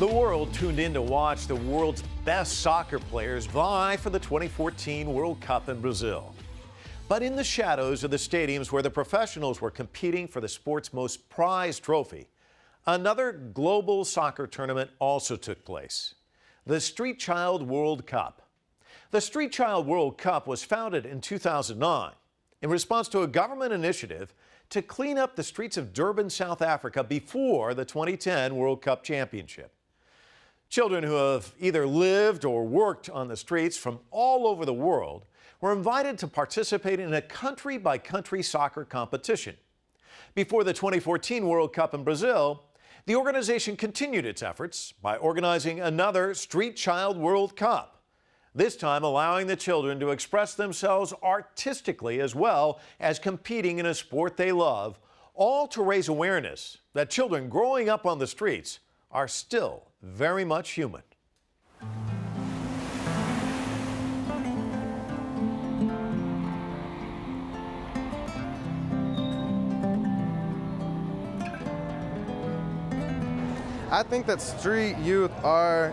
The world tuned in to watch the world's best soccer players vie for the 2014 World Cup in Brazil. But in the shadows of the stadiums where the professionals were competing for the sport's most prized trophy, another global soccer tournament also took place, the Street Child World Cup. The Street Child World Cup was founded in 2009 in response to a government initiative to clean up the streets of Durban, South Africa before the 2010 World Cup Championship. Children who have either lived or worked on the streets from all over the world were invited to participate in a country-by-country soccer competition. Before the 2014 World Cup in Brazil, the organization continued its efforts by organizing another Street Child World Cup, this time allowing the children to express themselves artistically as well as competing in a sport they love, all to raise awareness that children growing up on the streets are still very much human. I think that street youth are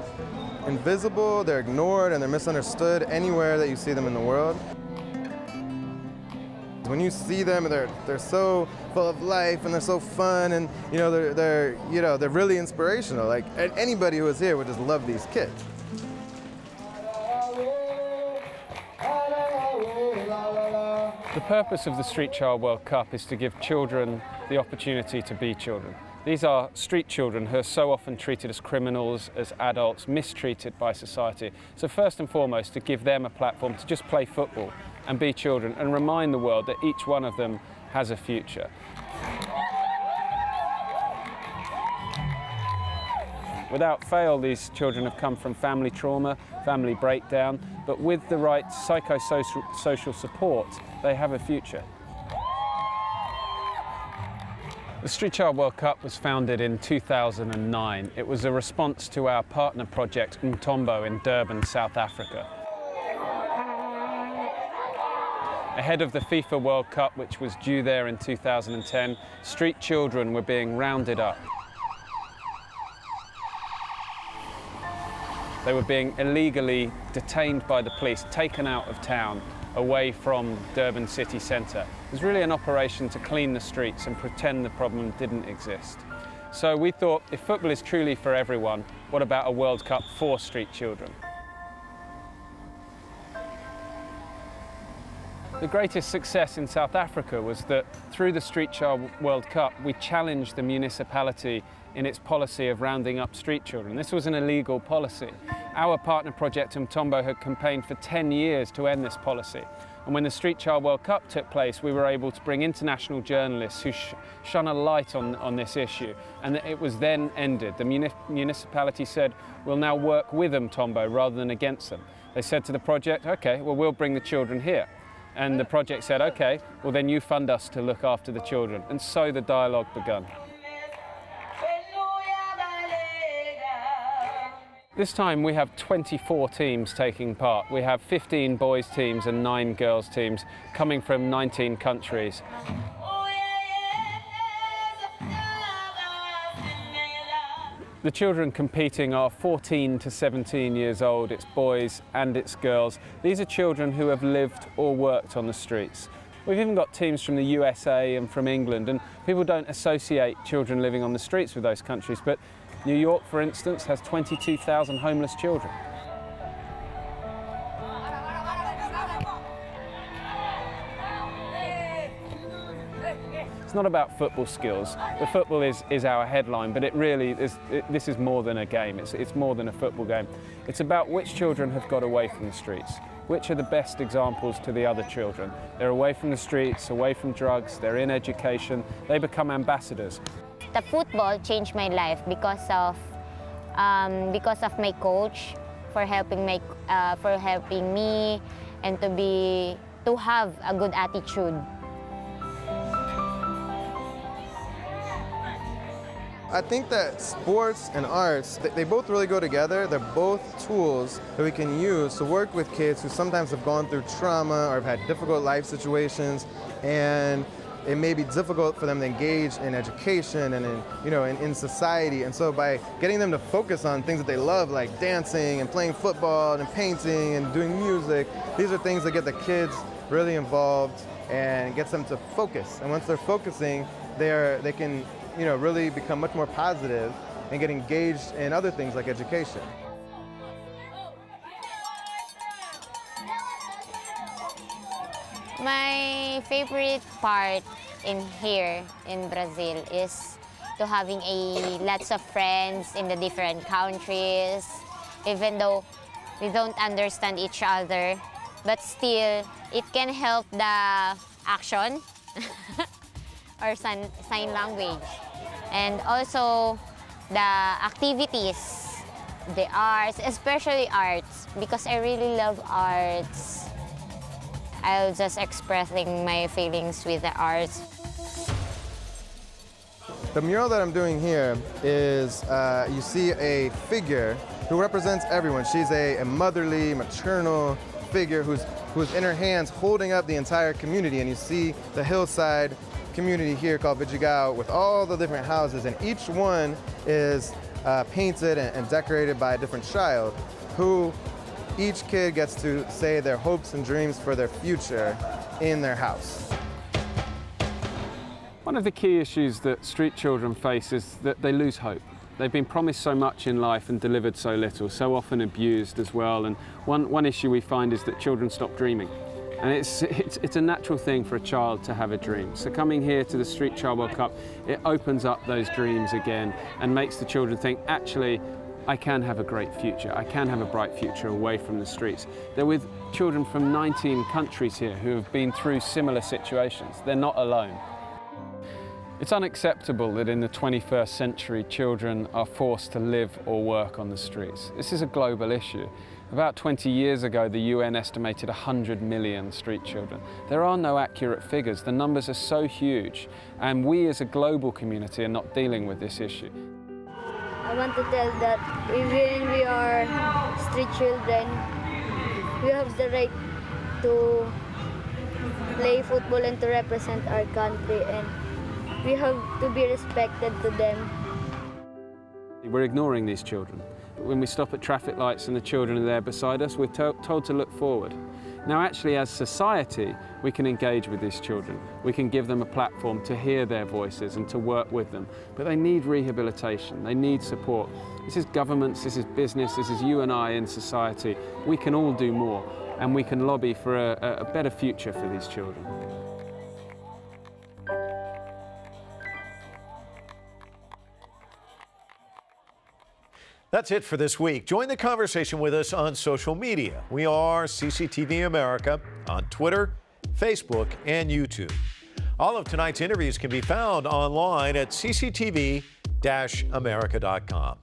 invisible, they're ignored, and they're misunderstood anywhere that you see them in the world. When you see them, they're so full of life and they're so fun, and they're really inspirational. Like anybody who is here would just love these kids. The purpose of the Street Child World Cup is to give children the opportunity to be children. These are street children who are so often treated as criminals, as adults, mistreated by society. So first and foremost, to give them a platform to just play football and be children and remind the world that each one of them has a future. Without fail, these children have come from family trauma, family breakdown, but with the right psychosocial support, they have a future. The Street Child World Cup was founded in 2009. It was a response to our partner project, Umthombo, in Durban, South Africa. Ahead of the FIFA World Cup, which was due there in 2010, street children were being rounded up. They were being illegally detained by the police, taken out of town, away from Durban city centre. It was really an operation to clean the streets and pretend the problem didn't exist. So we thought, if football is truly for everyone, what about a World Cup for street children? The greatest success in South Africa was that through the Street Child World Cup, we challenged the municipality in its policy of rounding up street children. This was an illegal policy. Our partner project, Umthombo, had campaigned for 10 years to end this policy. And when the Street Child World Cup took place, we were able to bring international journalists who shone a light on this issue. And it was then ended. The municipality said, we'll now work with Umthombo rather than against them. They said to the project, okay, well, we'll bring the children here. And the project said, okay, well, then you fund us to look after the children. And so the dialogue began. This time we have 24 teams taking part. We have 15 boys teams and 9 girls teams coming from 19 countries. The children competing are 14 to 17 years old. It's boys and it's girls. These are children who have lived or worked on the streets. We've even got teams from the USA and from England, and people don't associate children living on the streets with those countries, but New York, for instance, has 22,000 homeless children. It's not about football skills. The football is our headline, but it really is. This is more than a game. It's more than a football game. It's about which children have got away from the streets. Which are the best examples to the other children? They're away from the streets, away from drugs, they're in education, they become ambassadors. The football changed my life because of my coach for helping me and to have a good attitude. I think that sports and arts, they both really go together. They're both tools that we can use to work with kids who sometimes have gone through trauma or have had difficult life situations, and it may be difficult for them to engage in education and in society. And so by getting them to focus on things that they love, like dancing and playing football and painting and doing music, these are things that get the kids really involved and gets them to focus. And once they're focusing, they can really become much more positive and get engaged in other things like education. My favorite part in here in Brazil is to having lots of friends in the different countries, even though we don't understand each other, but still it can help the action or sign language, and also the activities, the arts, especially arts, because I really love arts. I'll just expressing my feelings with the arts. The mural that I'm doing here is, you see a figure who represents everyone. She's a motherly, maternal figure who's in her hands holding up the entire community. And you see the hillside community here called Vidigal with all the different houses, and each one is painted and decorated by a different child who each kid gets to say their hopes and dreams for their future in their house. One of the key issues that street children face is that they lose hope. They've been promised so much in life and delivered so little, so often abused as well. And one issue we find is that children stop dreaming. And it's a natural thing for a child to have a dream. So coming here to the Street Child World Cup, it opens up those dreams again and makes the children think, actually, I can have a great future. I can have a bright future away from the streets. They're with children from 19 countries here who have been through similar situations. They're not alone. It's unacceptable that in the 21st century, children are forced to live or work on the streets. This is a global issue. About 20 years ago, the UN estimated 100 million street children. There are no accurate figures. The numbers are so huge, and we as a global community are not dealing with this issue. I want to tell that even we are street children, we have the right to play football and to represent our country, and we have to be respected to them. We're ignoring these children. When we stop at traffic lights and the children are there beside us, we're told to look forward. Now actually, as society, we can engage with these children. We can give them a platform to hear their voices and to work with them. But they need rehabilitation, they need support. This is governments, this is business, this is you and I in society. We can all do more, and we can lobby for a better future for these children. That's it for this week. Join the conversation with us on social media. We are CCTV America on Twitter, Facebook, and YouTube. All of tonight's interviews can be found online at cctv-america.com.